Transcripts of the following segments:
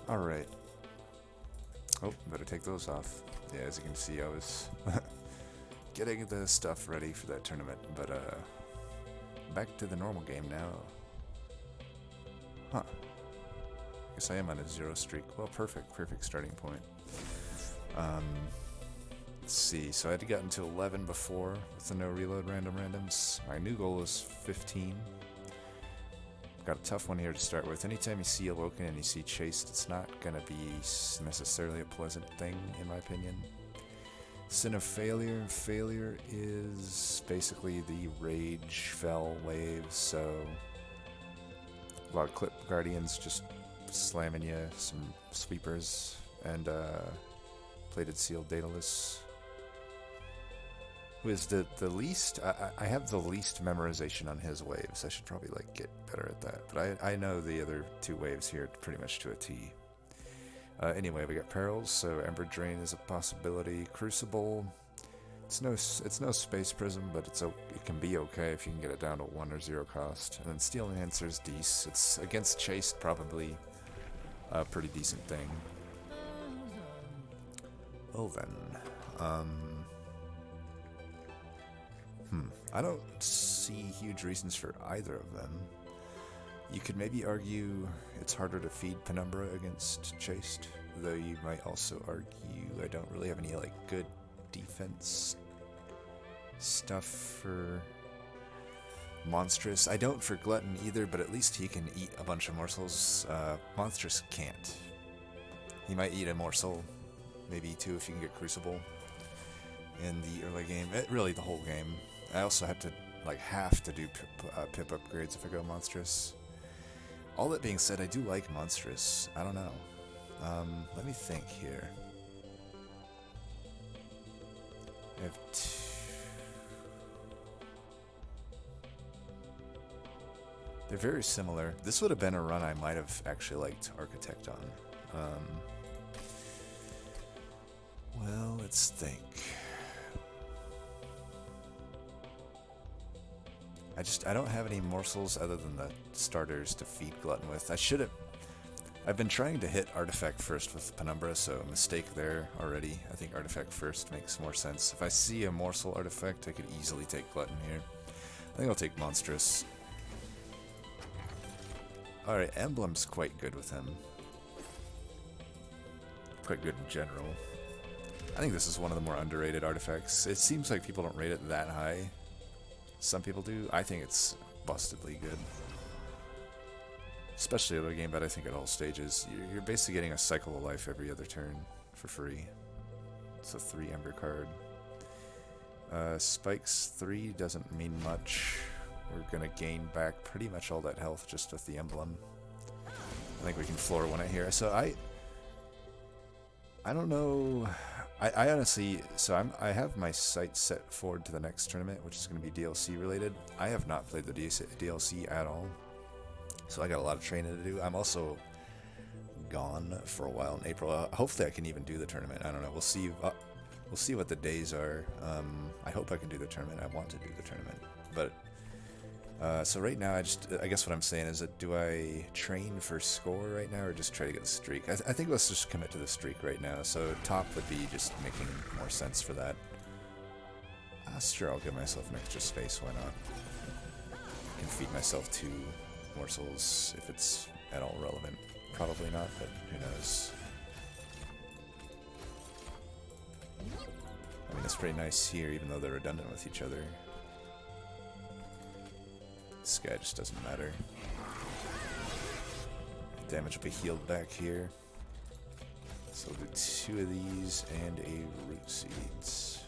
Alright. Oh, better take those off. Yeah, as you can see, I was getting the stuff ready for that tournament, but back to the normal game now. Huh. Guess I am on a 0 streak. Well, perfect starting point. Let's see, so I had gotten to 11 before with the no reload randoms. My new goal is 15. Got a tough one here to start with. Anytime you see Awoken and you see Chased, it's not gonna be necessarily a pleasant thing, in my opinion. Sin of Failure. Failure is basically the Rage Fell wave, so a lot of Clip Guardians just slamming you, some Sweepers, and Plated Sealed Daedalus. Who is the least? I have the least memorization on his waves. I should probably like get better at that. But I know the other two waves here pretty much to a T. Anyway, we got Perils, so Ember Drain is a possibility. Crucible, it's no Space Prism, but it can be okay if you can get it down to 1 or 0 cost. And then Steel Enhancer is Dece. It's against Chased, probably a pretty decent thing. Oh then, I don't see huge reasons for either of them. You could maybe argue it's harder to feed Penumbra against Chased, though you might also argue I don't really have any like good defense stuff for Monstrous. I don't for Glutton either, but at least he can eat a bunch of morsels. Monstrous can't. He might eat a morsel, maybe 2 if you can get Crucible in the early game. Really the whole game. I also have to do pip upgrades if I go Monstrous. All that being said, I do like Monstrous. I don't know. Let me think here. I have They're very similar. This would have been a run I might have actually liked Architect on. Well, let's think. I don't have any morsels other than the starters to feed Glutton with. I've been trying to hit Artifact first with Penumbra, so a mistake there already. I think Artifact first makes more sense. If I see a morsel artifact, I could easily take Glutton here. I think I'll take Monstrous. Alright, Emblem's quite good with him. Quite good in general. I think this is one of the more underrated artifacts. It seems like people don't rate it that high. Some people do. I think it's bustedly good. Especially early game, but I think at all stages. You're basically getting a cycle of life every other turn for free. It's a 3 Ember card. Spikes 3 doesn't mean much. We're gonna gain back pretty much all that health just with the emblem. I think we can floor one it here. So I don't know. I honestly, so I have my sights set forward to the next tournament, which is going to be DLC related. I have not played the DLC at all, so I got a lot of training to do. I'm also gone for a while in April. Hopefully I can even do the tournament. I don't know. We'll see. We'll see what the days are. I hope I can do the tournament. I want to do the tournament, but so right now I guess what I'm saying is that do I train for score right now or just try to get the streak? I think let's just commit to the streak right now. So top would be just making more sense for that. Sure, I'll give myself an extra space. Why not? I can feed myself 2 morsels if it's at all relevant. Probably not, but who knows? I mean, it's pretty nice here, even though they're redundant with each other. This guy just doesn't matter. Damage will be healed back here. So we'll do 2 of these and a Root Seeds.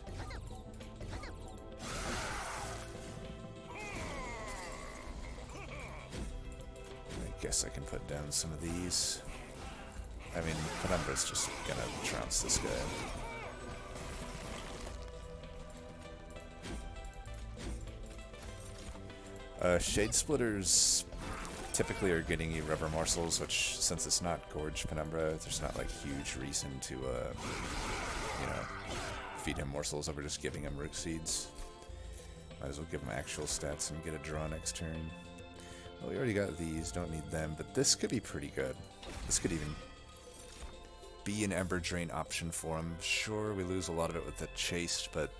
I guess I can put down some of these. I mean, Penumbra's just gonna trounce this guy. Shade Splitters typically are getting you rubber morsels, which, since it's not Gorge Penumbra, there's not like huge reason to, you know, feed him morsels over just giving him Root Seeds. Might as well give him actual stats and get a draw next turn. Well, we already got these, don't need them, but this could be pretty good. This could even be an Ember Drain option for him. Sure, we lose a lot of it with the Chased, but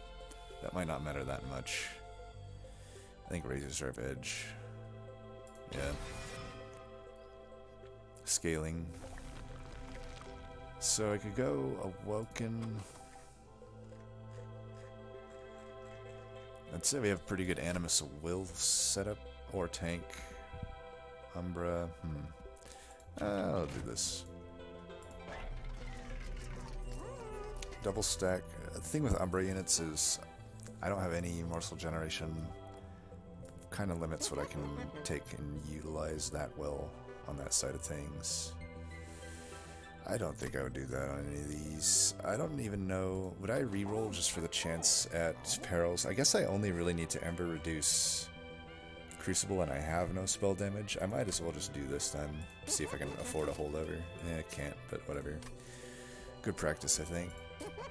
that might not matter that much. I think Razor Sharp Edge. Yeah. Scaling. So I could go Awoken. I'd say we have pretty good Animus Will setup. Or tank. Umbra. I'll do this. Double stack. The thing with Umbra units is I don't have any morsel generation. Kind of limits what I can take and utilize that well on that side of things. I don't think I would do that on any of these. I don't even know. Would I reroll just for the chance at perils? I guess I only really need to Ember reduce Crucible and I have no spell damage. I might as well just do this then. See if I can afford a holdover. I can't, but whatever. Good practice, I think.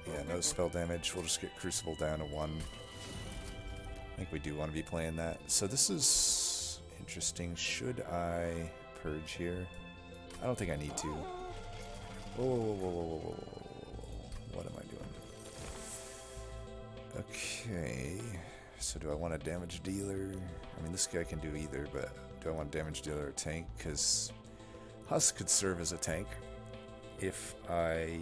Yeah, no spell damage. We'll just get Crucible down to 1. I think we do want to be playing that. So this is interesting. Should I purge here? I don't think I need to. Whoa, whoa, whoa, whoa, whoa, whoa, whoa. What am I doing? Okay. So do I want a damage dealer? I mean, this guy can do either, but do I want a damage dealer or tank? Because Husk could serve as a tank if I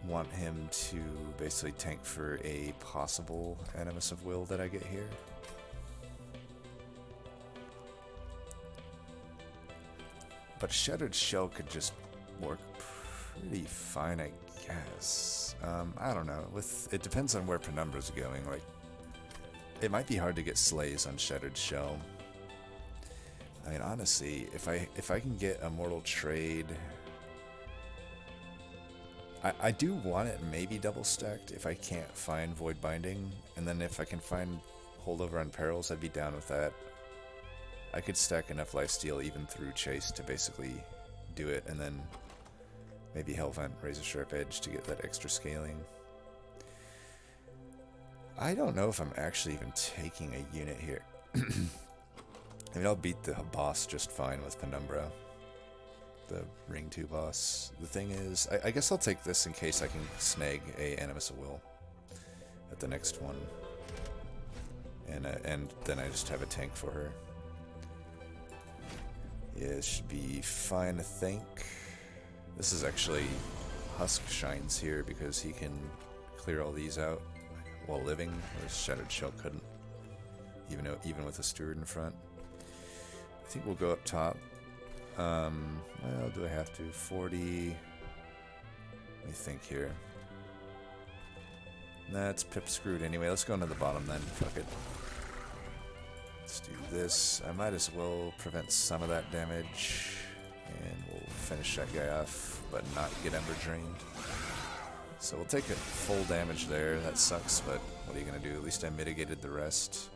want him to basically tank for a possible Animus of Will that I get here. But Shattered Shell could just work pretty fine, I guess. I don't know. It depends on where Penumbra's going. Like, it might be hard to get slays on Shattered Shell. I mean, honestly, if I can get a Mortal Trade, I do want it maybe double stacked if I can't find Void Binding, and then if I can find Holdover on Perils, I'd be down with that. I could stack enough Lifesteal even through Chase to basically do it, and then maybe Hellvent, Razor Sharp Edge to get that extra scaling. I don't know if I'm actually even taking a unit here. I mean, I'll beat the boss just fine with Penumbra. The Ring 2 boss. The thing is, I guess I'll take this in case I can snag a Animus of Will at the next one. And then I just have a tank for her. Yeah, it should be fine, I think. This is actually Husk shines here because he can clear all these out while living, whereas Shattered Shell couldn't, even with a Steward in front. I think we'll go up top. Well, do I have to? 40. Let me think here. Nah, it's pip screwed anyway. Let's go into the bottom then. Fuck it. Let's do this. I might as well prevent some of that damage. And we'll finish that guy off, but not get Ember Drained. So we'll take a full damage there. That sucks, but what are you going to do? At least I mitigated the rest.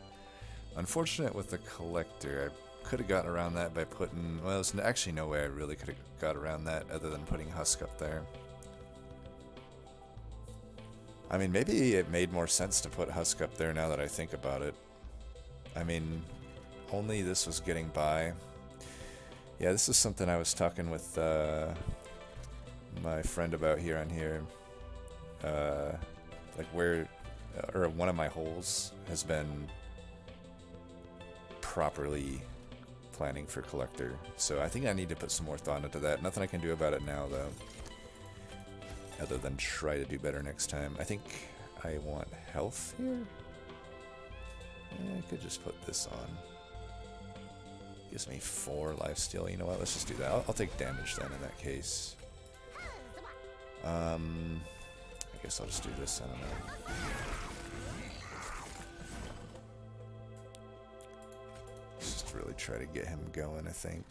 Unfortunate with the Collector. I could have gotten around that by putting... Well, there's actually no way I really could have got around that other than putting Husk up there. I mean, maybe it made more sense to put Husk up there now that I think about it. I mean, only this was getting by. Yeah, this is something I was talking with my friend about here on here. Like where... or one of my holes has been properly planning for Collector. So I think I need to put some more thought into that. Nothing I can do about it now, though. Other than try to do better next time. I think I want health here. I could just put this on. Gives me 4 lifesteal. You know what? Let's just do that. I'll take damage then in that case. I guess I'll just do this. I don't know. Just really try to get him going, I think.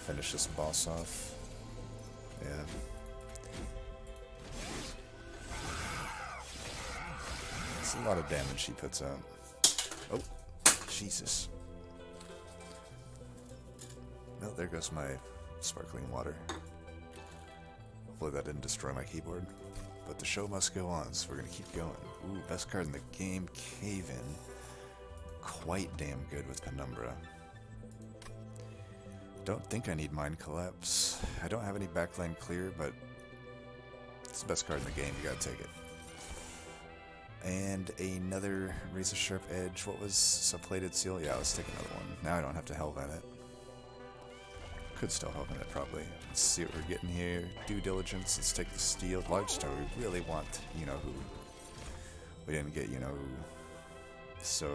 Finish this boss off. Yeah. It's a lot of damage he puts out. Oh, Jesus. No, there goes my sparkling water. Hopefully that didn't destroy my keyboard. But the show must go on, so we're going to keep going. Ooh, best card in the game, Cave-In. Quite damn good with Penumbra. Don't think I need Mind Collapse. I don't have any backline clear, but it's the best card in the game. You gotta take it. And another Razor Sharp Edge. What was Subplated Seal? Yeah, let's take another one. Now I don't have to Hellvent it. Could still Hellvent it, probably. Let's see what we're getting here. Due Diligence. Let's take the Steel. Large Stone. We really want you-know-who. We didn't get you-know-who. So...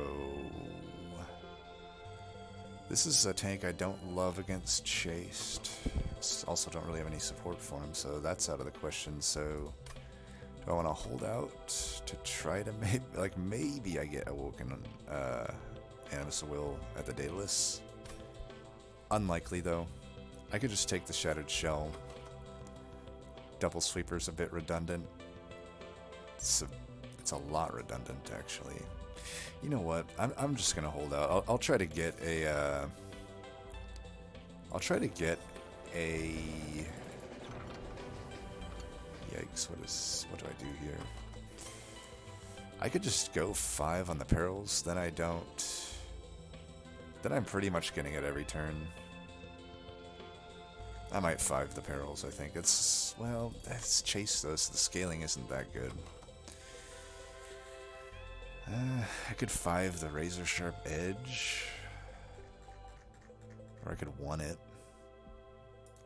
this is a tank I don't love against Chased. Also don't really have any support for him, so that's out of the question. So... do I want to hold out to try to maybe I get Awoken Animus of Will at the Daedalus? Unlikely though. I could just take the Shattered Shell. Double Sweeper's a bit redundant. It's a lot redundant actually. You know what? I'm just gonna hold out. I'll try to get a. I'll try to get a. Yikes! What do I do here? I could just go 5 on the perils. Then I don't. Then I'm pretty much getting it every turn. I might 5 the perils. I think it's that's Chase though, so the scaling isn't that good. I could 5 the Razor Sharp Edge, or I could 1 it.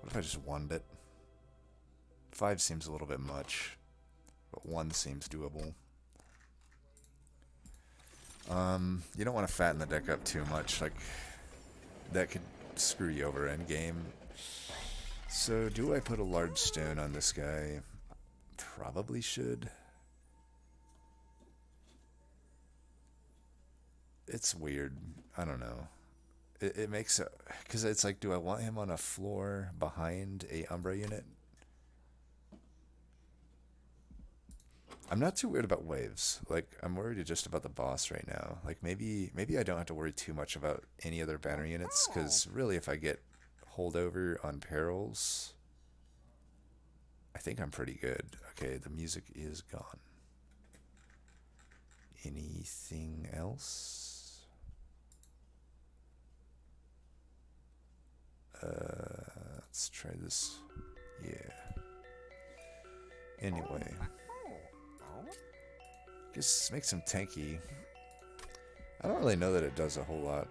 What if I just 1'd it? 5 seems a little bit much, but 1 seems doable. You don't want to fatten the deck up too much, like that could screw you over end game. So do I put a large stone on this guy? Probably should. It's weird. I don't know. It makes it, because it's like, do I want him on a floor behind a Umbra unit? I'm not too worried about waves. Like, I'm worried just about the boss right now. Like, maybe I don't have to worry too much about any other banner units, because really if I get holdover on perils, I think I'm pretty good. Okay, the music is gone. Anything else? Let's try this. Yeah. Anyway. Just makes him tanky. I don't really know that it does a whole lot.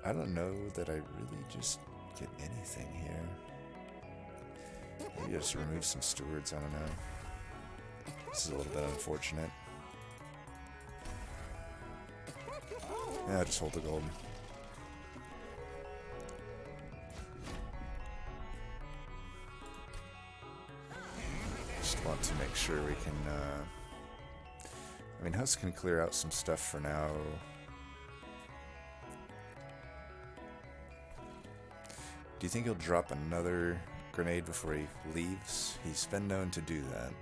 I don't know that I really just get anything here. Maybe I just remove some stewards, I don't know. This is a little bit unfortunate. Yeah, just hold the gold. Just want to make sure we can, I mean, Husk can clear out some stuff for now. Do you think he'll drop another grenade before he leaves? He's been known to do that.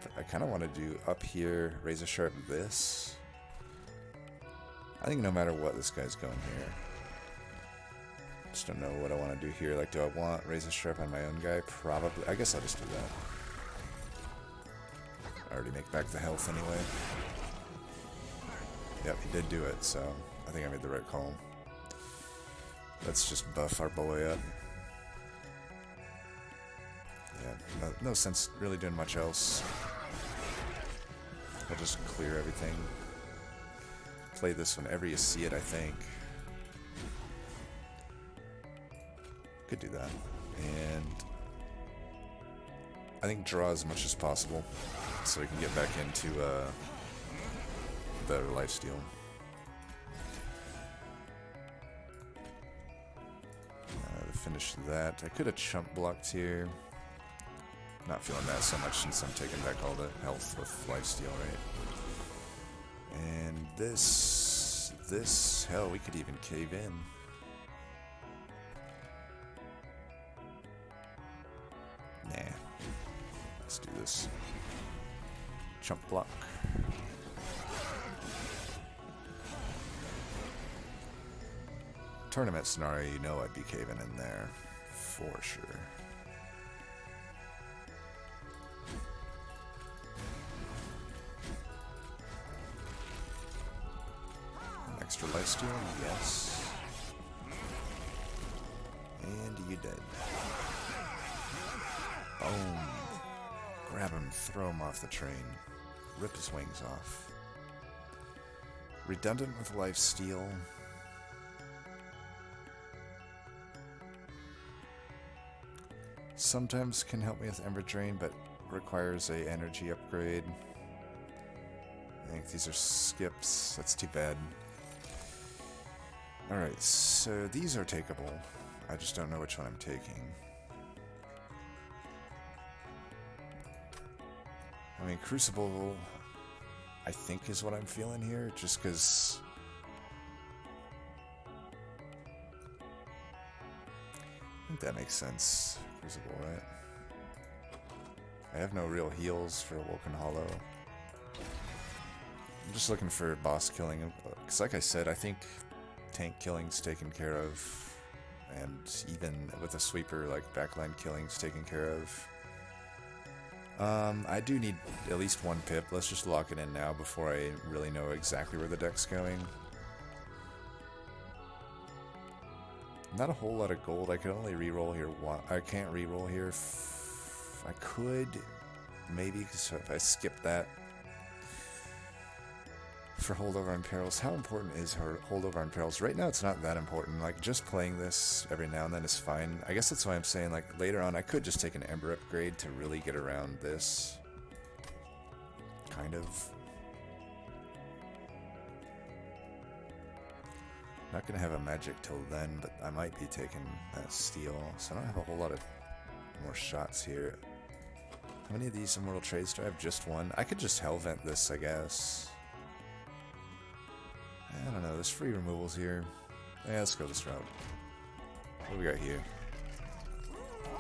But I kind of want to do up here, Razor Sharp this. I think no matter what, this guy's going here. Just don't know what I want to do here. Like, do I want Razor Sharp on my own guy? Probably. I guess I'll just do that. I already make back the health anyway. Yep, he did do it, so I think I made the right call. Let's just buff our boy up. Yeah, no sense really doing much else. I'll just clear everything. Play this whenever you see it, I think. Could do that. And I think draw as much as possible so we can get back into the lifesteal. To finish that, I could have chump blocked here. Not feeling that so much since I'm taking back all the health with lifesteal, right? And this, hell, we could even cave in. Nah. Let's do this. Chump block. Tournament scenario, you know I'd be caving in there. For sure. An extra lifesteal? Yes. And you dead. Boom. Grab him, throw him off the train. Rip his wings off. Redundant with life steal. Sometimes can help me with Ember Drain, but requires a energy upgrade. I think these are skips. That's too bad. Alright, so these are takeable. I just don't know which one I'm taking. I mean, Crucible, I think, is what I'm feeling here, just because... I think that makes sense. Crucible, right? I have no real heals for Woken Hollow. I'm just looking for boss killing, because like I said, I think tank killing's taken care of, and even with a sweeper, like backline killing's taken care of. I do need at least one pip. Let's just lock it in now before I really know exactly where the deck's going. Not a whole lot of gold. I could only reroll here one. I can't reroll here. I could, maybe, because if I skip that for Holdover on Perils. How important is her Holdover on Perils? Right now it's not that important. Like, just playing this every now and then is fine. I guess that's why I'm saying, like, later on I could just take an Ember upgrade to really get around this. Kind of. Not gonna have a magic till then, but I might be taking that steel, so I don't have a whole lot of more shots here. How many of these Immortal Trades do I have? Just one? I could just Hellvent this, I guess. I don't know, there's free removals here. Yeah, let's go this route. What do we got here?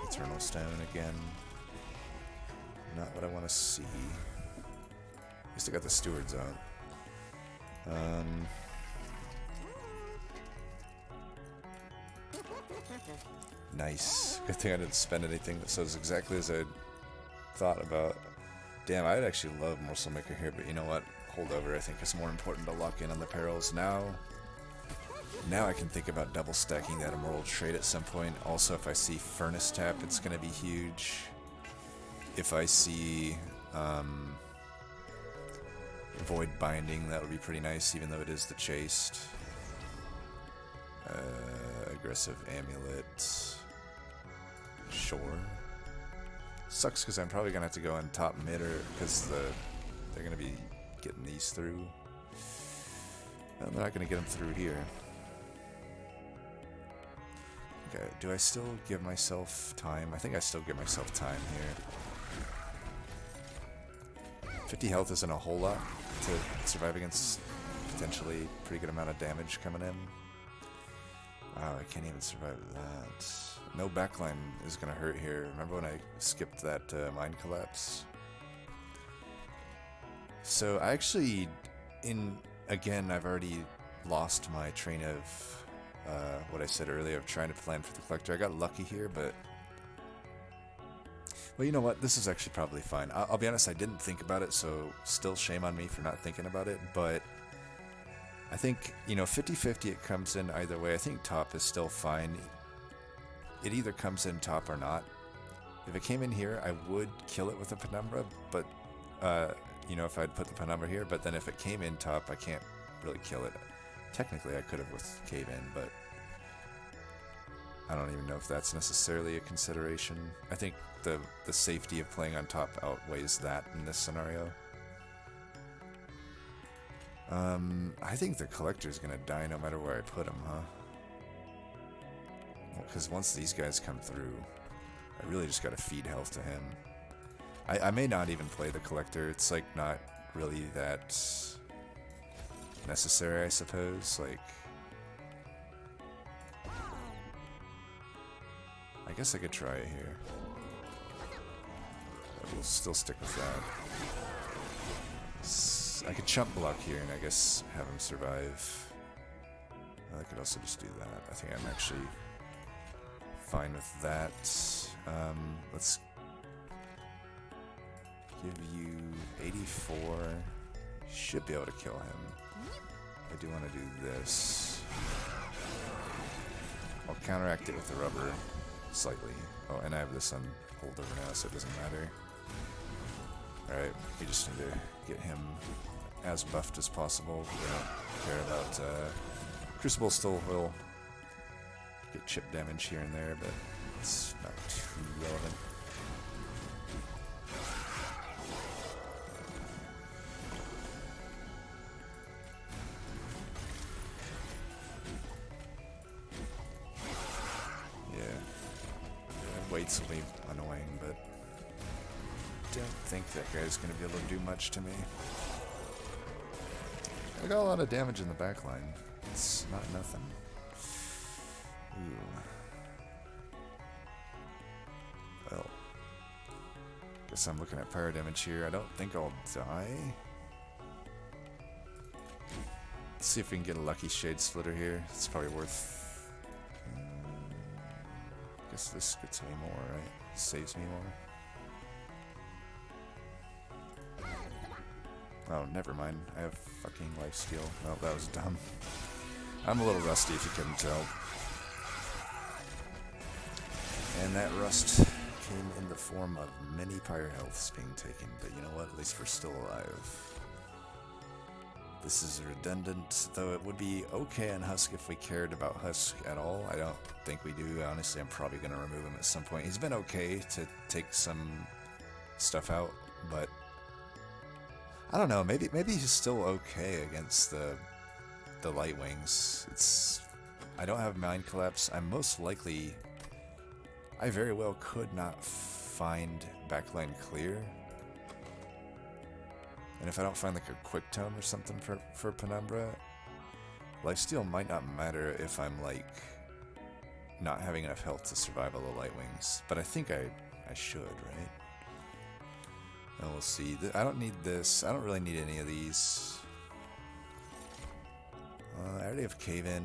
Eternal Stone again. Not what I want to see. At least I got the Stewards out. Nice. Good thing I didn't spend anything that says exactly as I thought about. Damn, I'd actually love Morsel Maker here, but you know what? Holdover, I think, is more important to lock in on the perils. Now I can think about double stacking that Immortal Trade at some point. Also, if I see Furnace Tap, it's going to be huge. If I see Void Binding, that would be pretty nice, even though it is the Chaste. Aggressive Amulet. Sure. Sucks because I'm probably going to have to go on top mid, because they're going to be getting these through. And they're not going to get them through here. Okay, do I still give myself time? I think I still give myself time here. 50 health isn't a whole lot to survive against potentially pretty good amount of damage coming in. Wow, I can't even survive that. No backline is going to hurt here. Remember when I skipped that Mind Collapse? So I actually, again, I've already lost my train of what I said earlier of trying to plan for the Collector. I got lucky here, but... Well, you know what? This is actually probably fine. I'll be honest, I didn't think about it, so still shame on me for not thinking about it, but I think, 50-50 it comes in either way. I think top is still fine. It either comes in top or not. If it came in here, I would kill it with a Penumbra, but, if I'd put the Penumbra here, but then if it came in top, I can't really kill it. Technically, I could have with Cave In, but I don't even know if that's necessarily a consideration. I think the safety of playing on top outweighs that in this scenario. I think the Collector's gonna die no matter where I put him, huh? Well, because once these guys come through, I really just gotta feed health to him. I may not even play the Collector. It's like not really that necessary, I suppose. Like, I guess I could try it here. But we'll still stick with that. I could chump block here and I guess have him survive. I could also just do that. I think I'm actually fine with that. Let's give you 84. Should be able to kill him. I do want to do this. counteract it with the rubber slightly. Oh, and I have this on holdover now, so it doesn't matter. Alright, we just need to get him as buffed as possible. We don't care about... Crucible still will get chip damage here and there, but it's not too relevant. Weights will be annoying, but don't think that guy's going to be able to do much to me. I got a lot of damage in the back line. It's not nothing. Ooh. Well, guess I'm looking at pyro damage here. I don't think I'll die. Let's see if we can get a lucky shade splitter here. It's probably worth... guess this gets me more, right? Saves me more. Oh, never mind. I have fucking lifesteal. Oh, that was dumb. I'm a little rusty if you couldn't tell. And that rust came in the form of many pyre healths being taken. But you know what? At least we're still alive. This is redundant, though it would be okay on Husk if we cared about Husk at all. I don't think we do. Honestly, I'm probably going to remove him at some point. He's been okay to take some stuff out, but I don't know. Maybe he's still okay against the Light Wings. I don't have Mind Collapse. I'm most likely... I very well could not find backline clear. And if I don't find like a quick tone or something for Penumbra, lifesteal might not matter if I'm like not having enough health to survive all the Light Wings. But I think I should, right? And we'll see. I don't need this. I don't really need any of these. I already have Cave-In.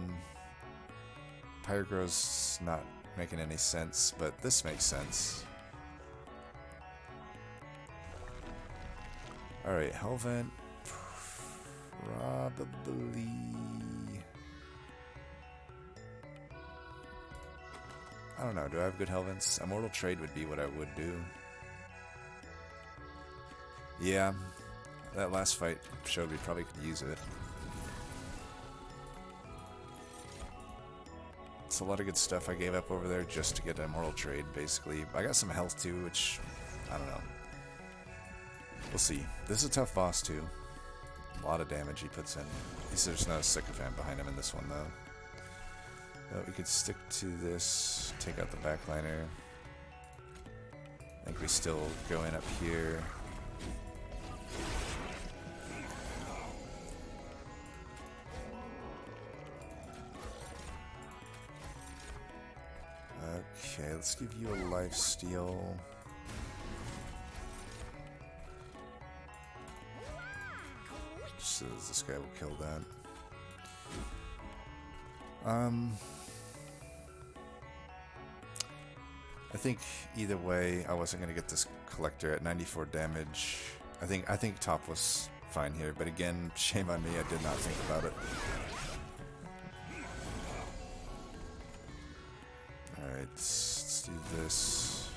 Pyrogro's not making any sense, but this makes sense. Alright, Hellvent, probably... I don't know, do I have good Hellvents? Immortal Trade would be what I would do. Yeah, that last fight showed we probably could use it. It's a lot of good stuff I gave up over there just to get an Immortal Trade, basically. I got some health too, which, I don't know. We'll see. This is a tough boss too. A lot of damage he puts in. At least there's no sycophant behind him in this one though. But we could stick to this, take out the backliner. I think we still go in up here. Okay, let's give you a lifesteal. So this guy will kill that. I think either way, I wasn't gonna get this collector at 94 damage. I think top was fine here, but again, shame on me. I did not think about it. All right, let's do this.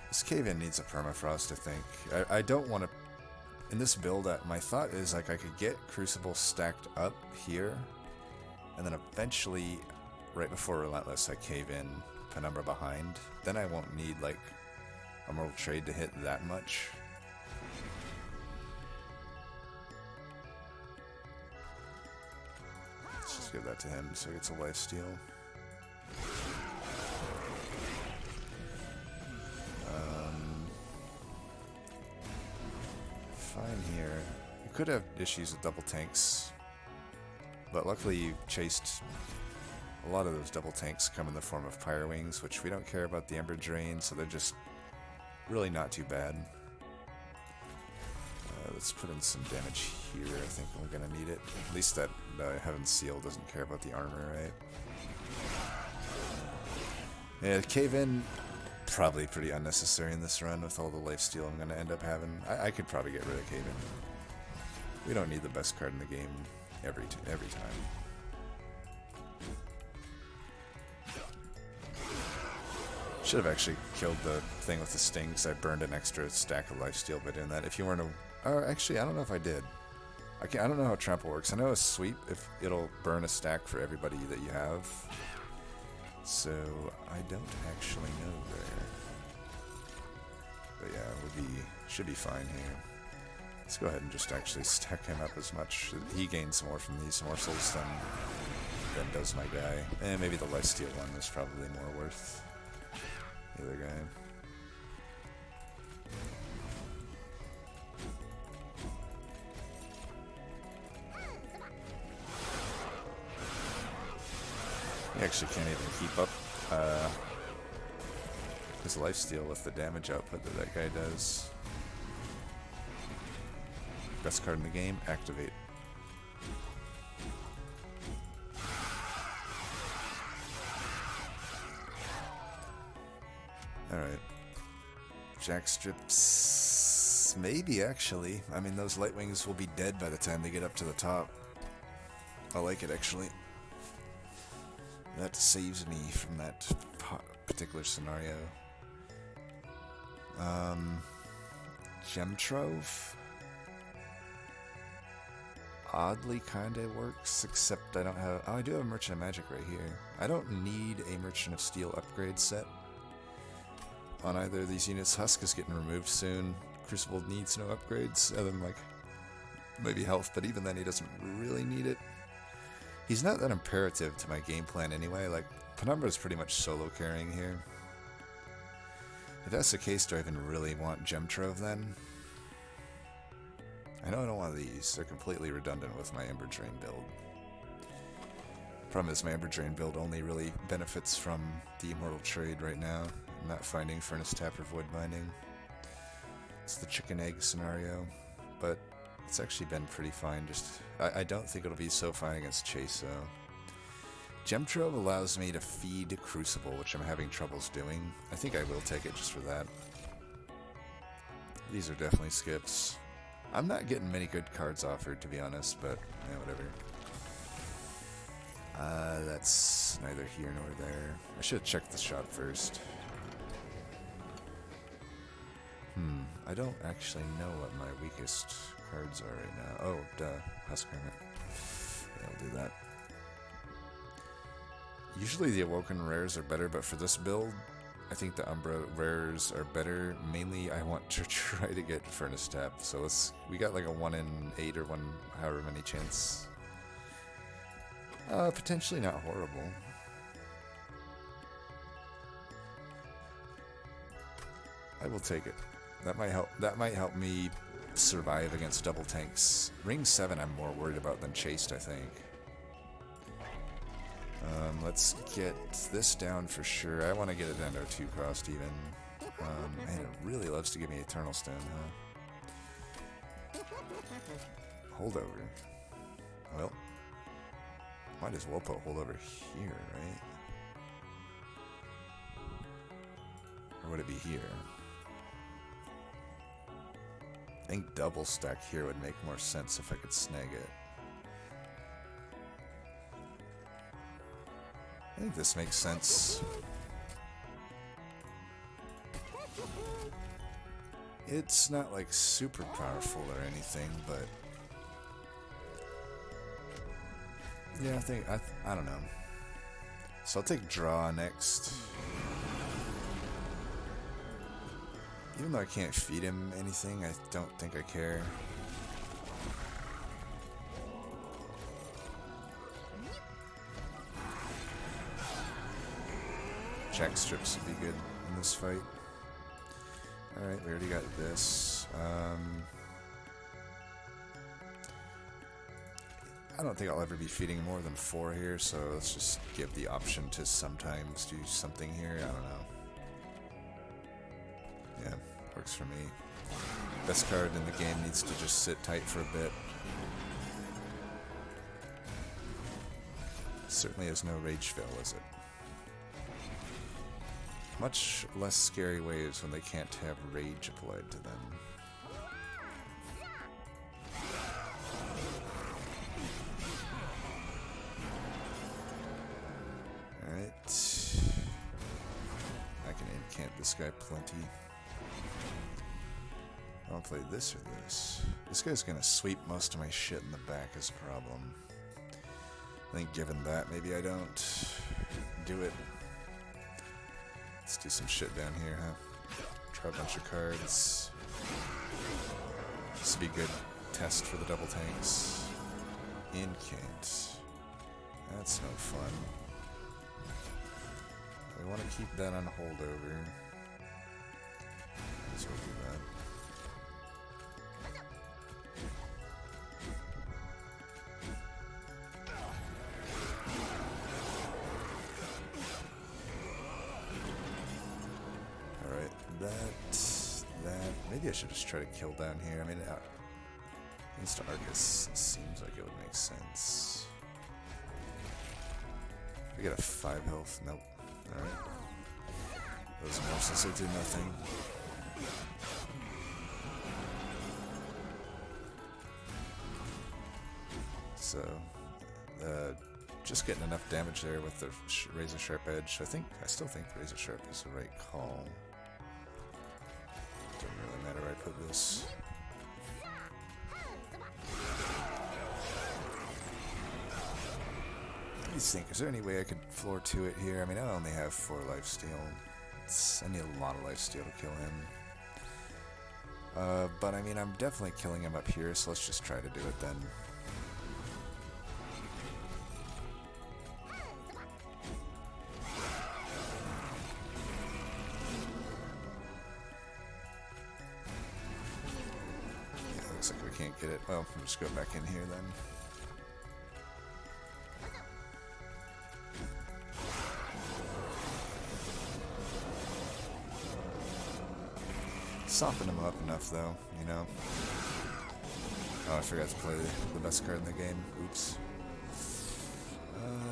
This cave-in needs a permafrost, I think. I don't want to... In this build, my thought is like I could get Crucible stacked up here, and then eventually, right before Relentless, I cave in Penumbra behind. Then I won't need like Immortal Trade to hit that much. Let's just give that to him so he gets a lifesteal. Fine here. You could have issues with double tanks, but luckily you chased a lot of those double tanks come in the form of Pyre Wings, which we don't care about the Ember Drain, so they're just really not too bad. Let's put in some damage here. I think we're gonna need it. At least that Heaven's Seal doesn't care about the armor, right? Yeah, Cave-In, probably pretty unnecessary in this run with all the lifesteal I'm going to end up having. I could probably get rid of Cave-In. We don't need the best card in the game every time. Should have actually killed the thing with the sting because I burned an extra stack of lifesteal by doing that. If you weren't actually, I don't know if I did. I don't know how trample works. I know a sweep, if it'll burn a stack for everybody that you have. So I don't actually know there. But yeah, should be fine here. Let's go ahead and just actually stack him up as much. He gains more from these morsels than does my guy. And maybe the lifesteal one is probably more worth the other guy. He actually can't even keep up his lifesteal with the damage output that guy does. Best card in the game, activate. Alright. Jackstrips. Maybe, actually. I mean, those Lightwings will be dead by the time they get up to the top. I like it, actually. That saves me from that particular scenario. Gem Trove. Oddly kinda works, except I don't have... Oh, I do have a Merchant of Magic right here. I don't need a Merchant of Steel upgrade set on either of these units. Husk is getting removed soon. Crucible needs no upgrades, other than, like, maybe health, but even then he doesn't really need it. He's not that imperative to my game plan anyway. Like, Penumbra's pretty much solo carrying here. If that's the case, do I even really want Gem Trove then? I know I don't want these. They're completely redundant with my Ember Drain build. Problem is, my Ember Drain build only really benefits from the Immortal Trade right now. I'm not finding Furnace Tap or Void Binding. It's the chicken egg scenario, but it's actually been pretty fine. Just I don't think it'll be so fine against Chase, though. Gem Trove allows me to feed Crucible, which I'm having troubles doing. I think I will take it just for that. These are definitely skips. I'm not getting many good cards offered, to be honest, but yeah, whatever. That's neither here nor there. I should have checked the shop first. I don't actually know what my weakest cards are right now. Oh, duh. Husk Hermit. Yeah, I'll do that. Usually the Awoken rares are better, but for this build, I think the Umbra rares are better. Mainly, I want to try to get Furnace Tap. So we got like a 1 in 8 or 1 however many chance. Potentially not horrible. I will take it. That might help me survive against double tanks. Ring 7 I'm more worried about than Chased, I think. Let's get this down for sure. I want to get it down to a 2 cost even. Man, it really loves to give me Eternal Stone, huh? Holdover. Well, might as well put Holdover here, right? Or would it be here? I think double stack here would make more sense if I could snag it. I think this makes sense. It's not like super powerful or anything, but yeah, I don't know. So I'll take draw next. Even though I can't feed him anything, I don't think I care. Jackstrips would be good in this fight. Alright, we already got this. I don't think I'll ever be feeding more than 4 here, so let's just give the option to sometimes do something here. I don't know. Yeah, works for me. Best card in the game needs to just sit tight for a bit. Certainly has no rage fail, is it? Much less scary waves when they can't have rage applied to them. this guy plenty. I'll play this or this. This guy's gonna sweep most of my shit in the back is a problem. I think given that, maybe I don't do it. Let's do some shit down here, huh? Draw a bunch of cards. This would be a good test for the double tanks. Incant. That's no fun. We want to keep that on holdover. So we'll do that. Alright, that. Maybe I should just try to kill down here. I mean, Insta Arcus seems like it would make sense. We got a 5 health. Nope. Alright. Those morsels will do nothing. So, just getting enough damage there with the Razor Sharp Edge. I still think Razor Sharp is the right call. Doesn't really matter where I put this. What do you think? Is there any way I could floor 2 it here? I mean, I only have 4 lifesteal. I need a lot of lifesteal to kill him. But I mean, I'm definitely killing him up here, so let's just try to do it then. Yeah, looks like we can't get it. Well, we'll just go back in here then. Soften him up enough, though, you know. Oh, I forgot to play the best card in the game. Oops.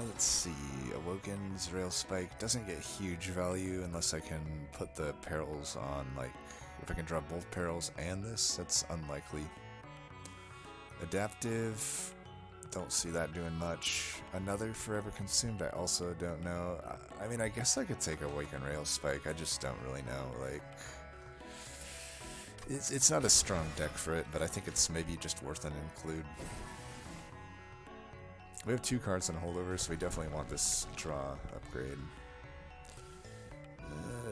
Let's see. Awoken's Rail Spike doesn't get huge value unless I can put the perils on, like, if I can draw both perils and this, that's unlikely. Adaptive, don't see that doing much. Another Forever Consumed, I also don't know. I mean, I guess I could take Awaken Rail Spike, I just don't really know, like... It's not a strong deck for it, but I think it's maybe just worth an include. We have 2 cards on holdover, so we definitely want this draw upgrade.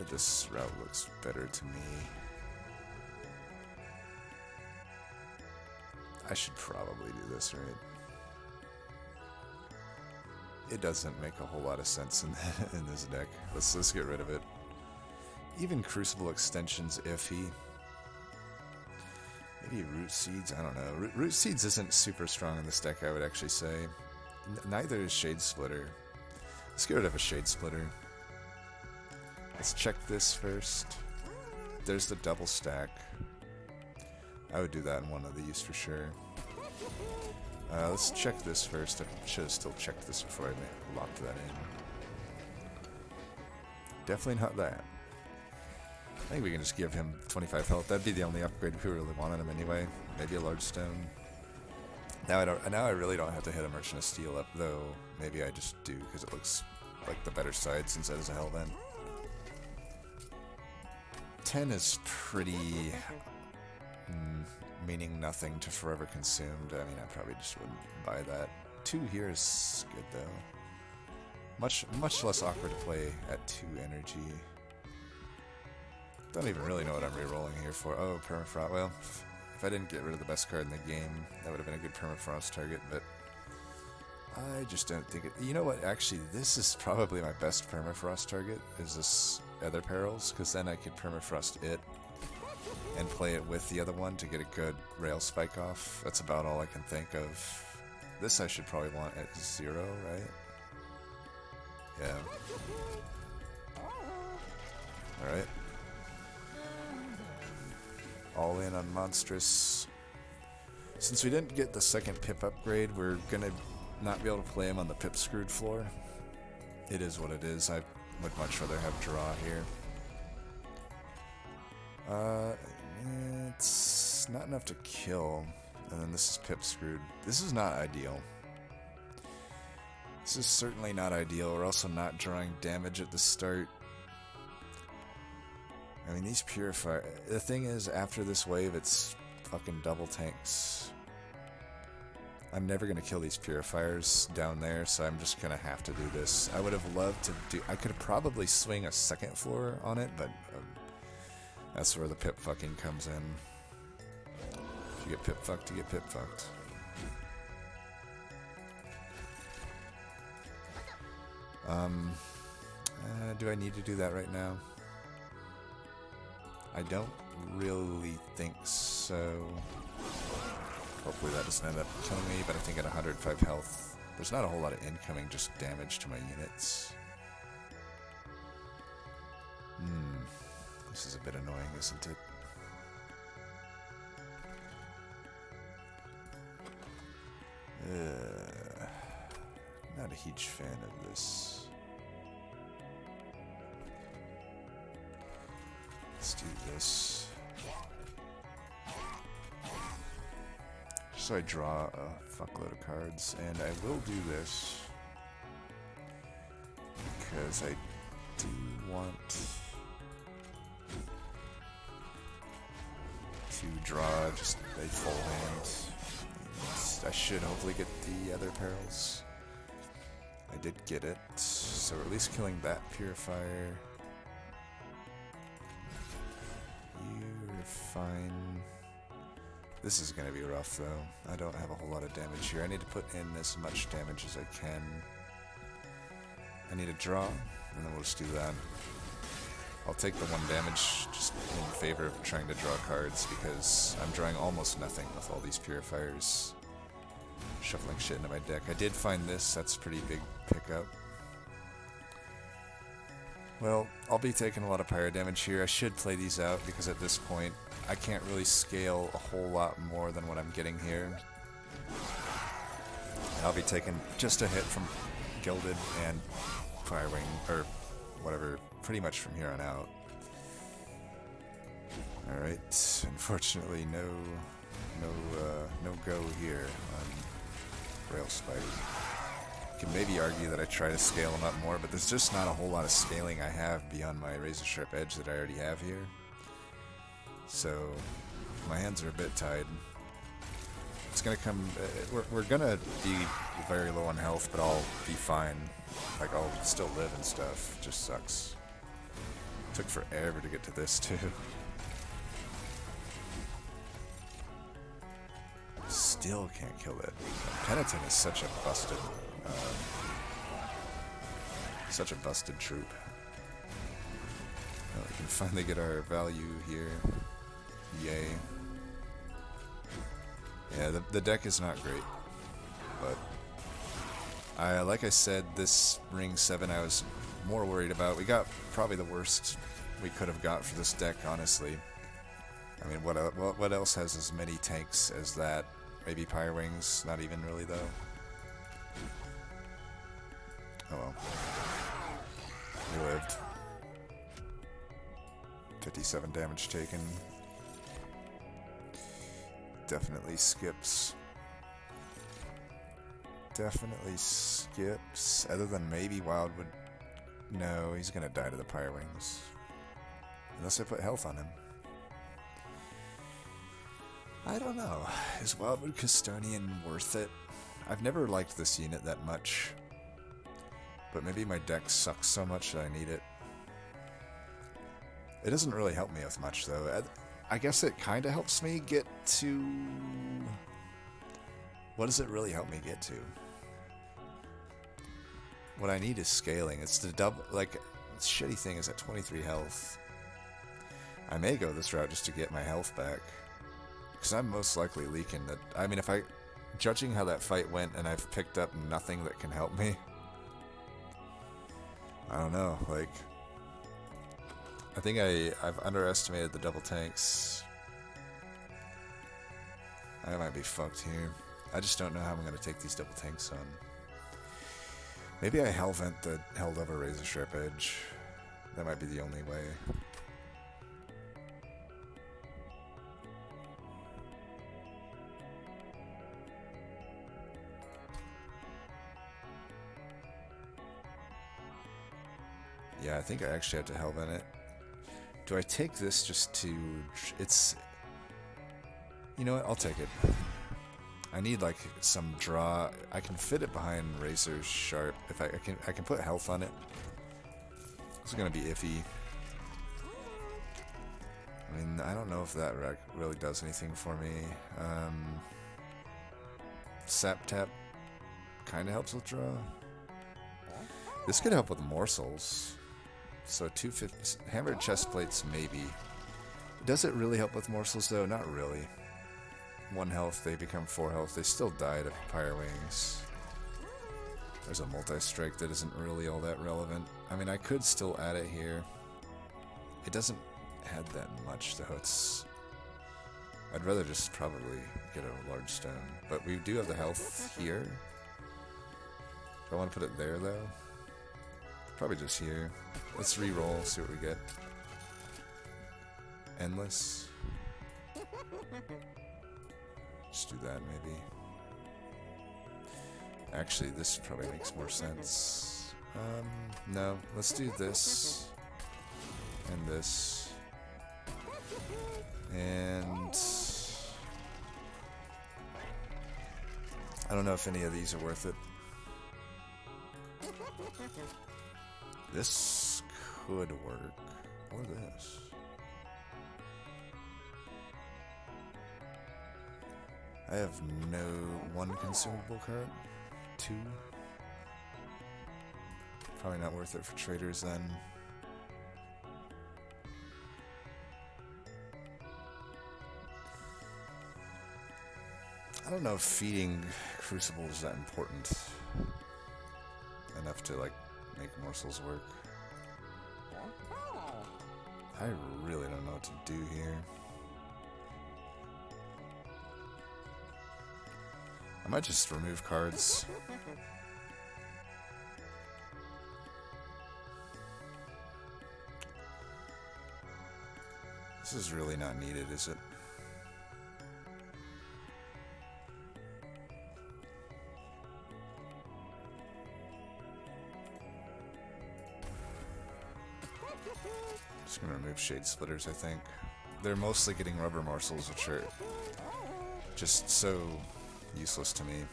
This route looks better to me. I should probably do this, right? It doesn't make a whole lot of sense in this deck. Let's get rid of it. Even Crucible Extension's iffy. Maybe Root Seeds? I don't know. Root Seeds isn't super strong in this deck, I would actually say. Neither is Shade Splitter. Let's get rid of a Shade Splitter. Let's check this first. There's the double stack. I would do that in one of these for sure. Let's check this first. I should have still checked this before I locked that in. Definitely not that. I think we can just give him 25 health. That'd be the only upgrade we really want on him anyway. Maybe a large stone. Now I really don't have to hit a Merchant of Steel up, though. Maybe I just do because it looks like the better side since that is a Hellvent. 10 is pretty meaning nothing to Forever Consumed. I mean, I probably just wouldn't buy that. 2 here is good though. Much less awkward to play at 2 energy. Don't even really know what I'm rerolling here for. Oh, Permafrost. Well, if I didn't get rid of the best card in the game, that would have been a good Permafrost target, but I just don't think it... You know what? Actually, this is probably my best Permafrost target, is this Other Perils, because then I could Permafrost it and play it with the other one to get a good Rail Spike off. That's about all I can think of. This I should probably want at 0, right? Yeah. Alright. All in on Monstrous. Since we didn't get the second Pip upgrade, we're gonna not be able to play him on the Pip screwed floor. It is what it is. I would much rather have draw here. It's not enough to kill. And then this is Pip screwed. This is not ideal. This is certainly not ideal. We're also not drawing damage at the start. I mean, these purifier. The thing is, after this wave, it's fucking double tanks. I'm never gonna kill these purifiers down there, so I'm just gonna have to do this. I would have loved to do. I could probably swing a second floor on it, but that's where the pip fucking comes in. If you get pip fucked, you get pip fucked. Do I need to do that right now? I don't really think so. Hopefully that doesn't end up killing me, but I think at 105 health, there's not a whole lot of incoming, just damage to my units. This is a bit annoying, isn't it? Not a huge fan of this. Let's do this. So I draw a fuckload of cards, and I will do this because I do want to draw just a full hand. I should hopefully get the other perils. I did get it, so we're at least killing that purifier. You're fine. This is going to be rough, though. I don't have a whole lot of damage here. I need to put in as much damage as I can. I need a draw, and then we'll just do that. I'll take the 1 damage just in favor of trying to draw cards, because I'm drawing almost nothing with all these purifiers. Shuffling shit into my deck. I did find this. That's a pretty big pickup. Well, I'll be taking a lot of pyro damage here. I should play these out, because at this point, I can't really scale a whole lot more than what I'm getting here. I'll be taking just a hit from Gilded and Firewing, or whatever, pretty much from here on out. Alright, unfortunately no go here on Rail Spider. Can maybe argue that I try to scale them up more, but there's just not a whole lot of scaling I have beyond my razor sharp edge that I already have here. So my hands are a bit tied. It's gonna come. We're gonna be very low on health, but I'll be fine. Like, I'll still live and stuff. It just sucks. Took forever to get to this too. Still can't kill it. Penitent is such a busted troop. Well, we can finally get our value here. Yay. Yeah, the deck is not great, but like I said, this Ring 7 I was more worried about. We got probably the worst we could have got for this deck, honestly. I mean, what else has as many tanks as that? Maybe Pyre Wings, not even really though. Oh well. We lived. 57 damage taken. Definitely skips. Definitely skips. Other than maybe Wildwood. No, he's gonna die to the Pyre Wings. Unless I put health on him. I don't know. Is Wildwood Custodian worth it? I've never liked this unit that much. But maybe my deck sucks so much that I need it. It doesn't really help me with much, though. I guess it kind of helps me get to... What does it really help me get to? What I need is scaling. It's the double... Like, the shitty thing is at 23 health. I may go this route just to get my health back. Because I'm most likely leaking that... I mean, if I... Judging how that fight went and I've picked up nothing that can help me... I don't know, like... I think I've underestimated the double tanks. I might be fucked here. I just don't know how I'm going to take these double tanks on. Maybe I Hellvent the held over Razor Sharp Edge. That might be the only way. Yeah, I think I actually have to Hellvent it. Do I take this just to... It's... You know what? I'll take it. I need like some draw. I can fit it behind Razor Sharp. If I can put health on it. It's gonna be iffy. I mean, I don't know if that really does anything for me. Sap Tap kind of helps with draw. This could help with morsels. So 250 hammered chest plates maybe. Does it really help with morsels though? Not really. 1 health, they become 4 health. They still die to Pyre Wings. There's a multi-strike that isn't really all that relevant. I mean, I could still add it here. It doesn't add that much though. I'd rather just probably get a large stone. But we do have the health here. Do I want to put it there though? Probably just here. Let's re-roll, see what we get. Endless. Just do that maybe. Actually, this probably makes more sense. No, let's do this. And this. And... I don't know if any of these are worth it. This could work. Or this. I have no 1 consumable card. 2. Probably not worth it for traders then. I don't know if feeding Crucible is that important enough to like make morsels work. I really don't know what to do here. I might just remove cards. This is really not needed, is it? Just gonna remove Shade Splitters, I think. They're mostly getting rubber morsels, which are just so useless to me.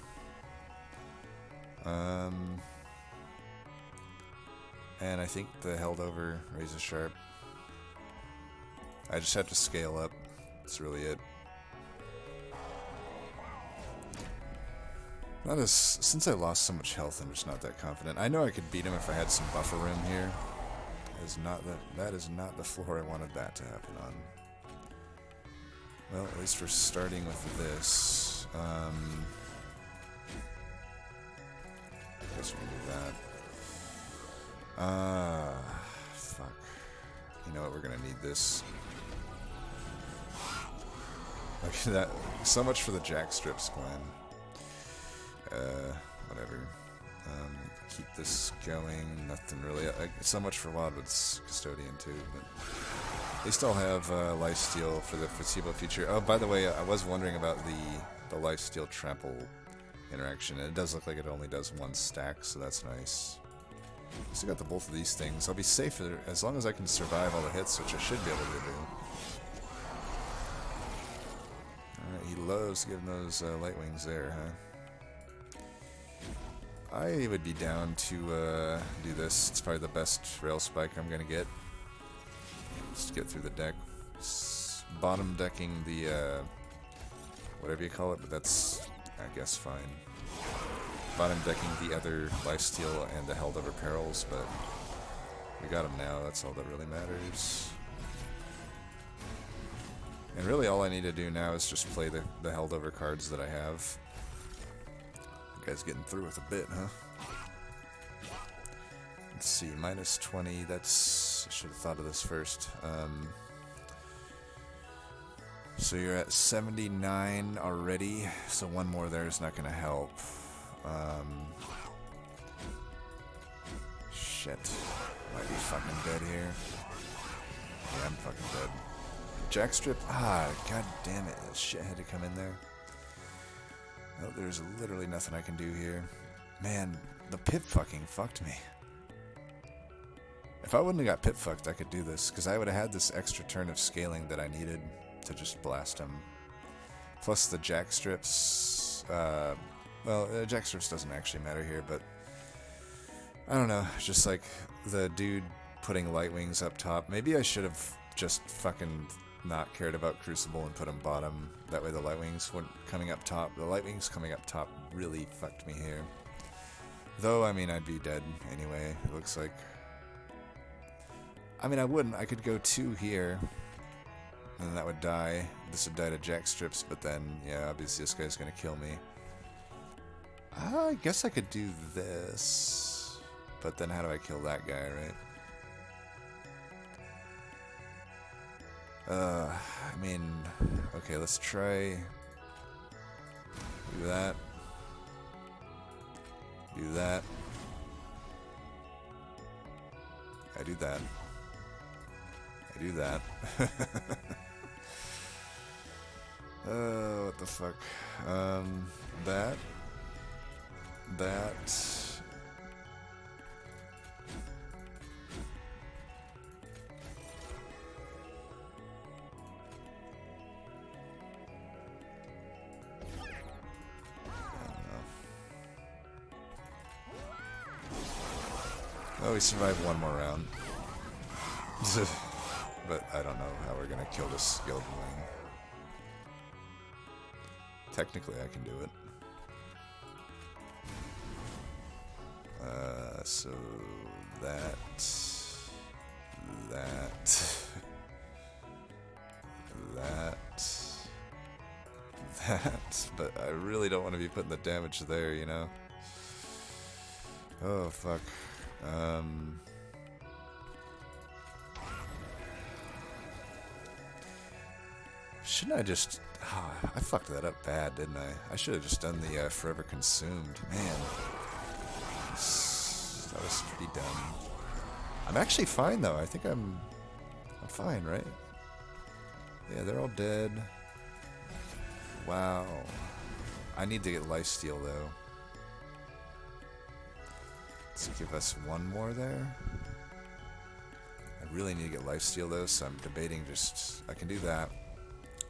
And I think the held over Razor Sharp. I just have to scale up. That's really it. Since I lost so much health, I'm just not that confident. I know I could beat him if I had some buffer room here. That is not the floor I wanted that to happen on. Well, at least we're starting with this. I guess we can do that. Fuck. You know what? We're gonna need this. Okay, that. So much for the Jack Strips plan. Whatever. Keep this going. Nothing really. So much for Wildwood's Custodian too, but they still have lifesteal for the foreseeable future. Oh, by the way, I was wondering about the lifesteal trample interaction, and it does look like it only does 1 stack, so that's nice. Still got both of these things. I'll be safe as long as I can survive all the hits, which I should be able to do. Alright, he loves giving those light wings there, huh? I would be down to do this. It's probably the best rail spike I'm gonna get. Just get through the deck. Bottom decking the whatever you call it, but that's, I guess, fine. Bottom decking the other lifesteal and the held over perils, but we got them now. That's all that really matters. And really, all I need to do now is just play the held over cards that I have. You guys getting through with a bit, huh? Let's see, minus 20. That's, I should have thought of this first. So you're at 79 already. So 1 more there is not going to help. Shit. Might be fucking dead here. Yeah, I'm fucking dead. Jackstrip. God damn it. That shit had to come in there. Oh, there's literally nothing I can do here. Man, the pip fucking fucked me. If I wouldn't have got pit fucked, I could do this, because I would have had this extra turn of scaling that I needed to just blast him. Plus the jack strips, jack strips doesn't actually matter here, but I don't know, just like the dude putting light wings up top. Maybe I should have just fucking not cared about Crucible and put him bottom. That way the light wings weren't coming up top. The light wings coming up top really fucked me here. Though, I mean, I'd be dead anyway, it looks like. I mean, I wouldn't. I could go 2 here, and then that would die. This would die to jack strips, but then, yeah, obviously this guy's gonna kill me. I guess I could do this, but then how do I kill that guy, right? I mean, okay, let's try do that. Do that. I do that. I do that. What the fuck? That. Oh, we survived one more round. But I don't know how we're gonna kill this skilled wing. Technically, I can do it. So that, but I really don't want to be putting the damage there, you know? Oh, fuck. Shouldn't I just... Oh, I fucked that up bad, didn't I? I should have just done the Forever Consumed. Man. That was pretty dumb. I'm actually fine, though. I think I'm fine, right? Yeah, they're all dead. Wow. I need to get lifesteal, though. Let's give us one more there. I really need to get lifesteal, though, so I'm debating just... I can do that.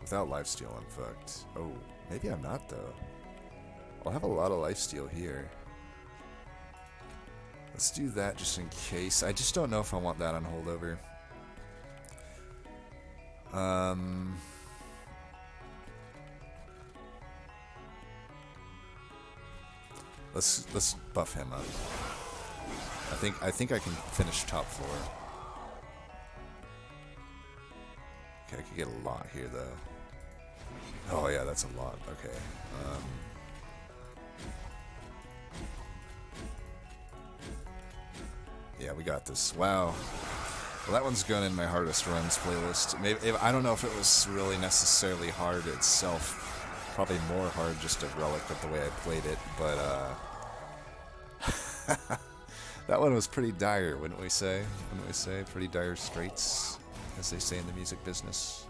Without lifesteal, I'm fucked. Oh, maybe I'm not, though. I'll have a lot of lifesteal here. Let's do that just in case. I just don't know if I want that on holdover. Let's buff him up. I think I can finish top floor. Okay, I could get a lot here though. Oh yeah, that's a lot. Okay. Yeah, we got this. Wow. Well, that one's going in my hardest runs playlist. Maybe I don't know if it was really necessarily hard itself. Probably more hard just a relic of the way I played it, but that one was pretty dire, wouldn't we say? Wouldn't we say? Pretty dire straits, as they say in the music business.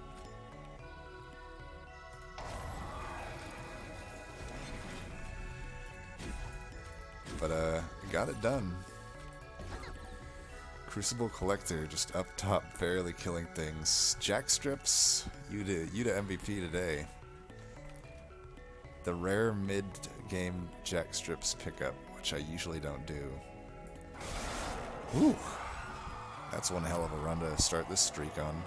But got it done. Crucible Collector just up top, barely killing things. Jack Strips, you to MVP today. The rare mid-game Jack Strips pickup, which I usually don't do. Whew. That's one hell of a run to start this streak on.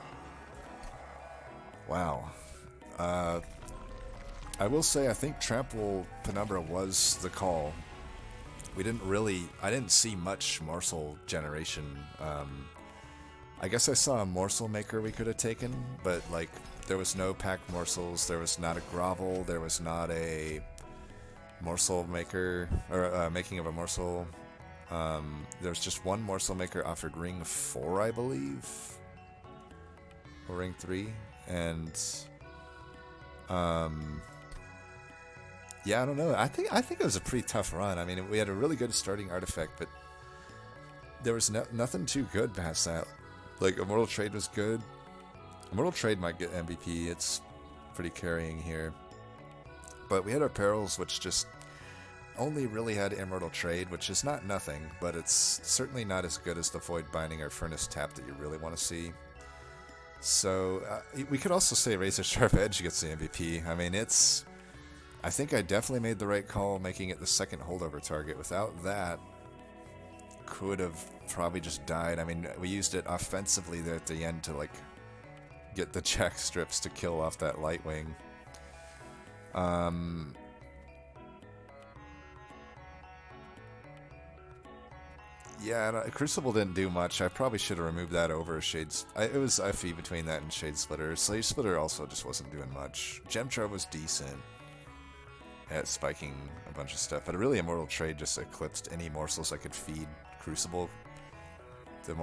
Wow. I will say I think Trample Penumbra was the call. I didn't see much morsel generation. I guess I saw a morsel maker we could have taken, but like there was no packed morsels, there was not a grovel, there was not a morsel maker, or making of a morsel. There was just one morsel maker offered ring 4, I believe, or ring 3, and yeah, I don't know. I think it was a pretty tough run. I mean, we had a really good starting artifact, but there was nothing too good past that. Like, Immortal Trade was good. Immortal Trade might get MVP. It's pretty carrying here. But we had our perils, which just only really had Immortal Trade, which is not nothing, but it's certainly not as good as the Void Binding or Furnace Tap that you really want to see. So we could also say Razor Sharp Edge gets the MVP. I mean, it's... I think I definitely made the right call making it the second holdover target. Without that, could have probably just died. I mean, we used it offensively there at the end to, like, get the jack strips to kill off that Lightwing. Yeah, Crucible didn't do much. I probably should have removed that over Shades. It was iffy between that and Shade Splitter. Slave Splitter also just wasn't doing much. Gem Charm was decent at spiking a bunch of stuff, but really Immortal Trade just eclipsed any morsels I could feed Crucible. The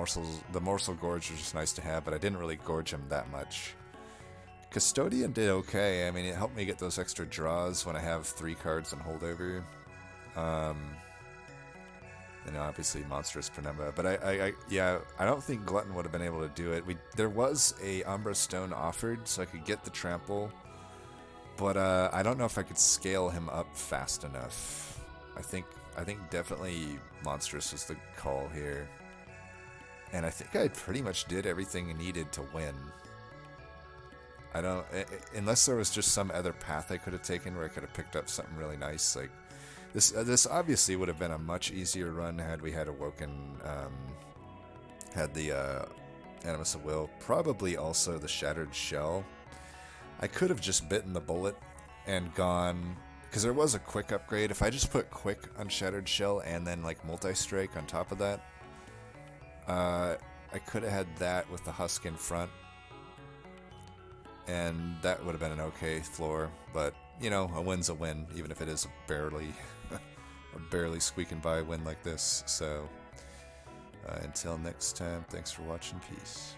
morsel gorge was just nice to have, but I didn't really gorge him that much. Custodian did okay. I mean, it helped me get those extra draws when I have 3 cards in holdover. You know, obviously Monstrous Penumbra, but I don't think Glutton would have been able to do it. There was a Umbra Stone offered, so I could get the trample, but I don't know if I could scale him up fast enough. I think definitely Monstrous was the call here, and I think I pretty much did everything needed to win. I don't, unless there was just some other path I could have taken where I could have picked up something really nice, like. This obviously would have been a much easier run had we had Awoken, had the Animus of Will, probably also the Shattered Shell. I could have just bitten the bullet and gone, because there was a quick upgrade. If I just put quick on Shattered Shell and then like multi-strike on top of that, I could have had that with the Husk in front, and that would have been an okay floor, but you know, a win's a win, even if it is a barely squeaking by win like this. So, until next time, thanks for watching. Peace.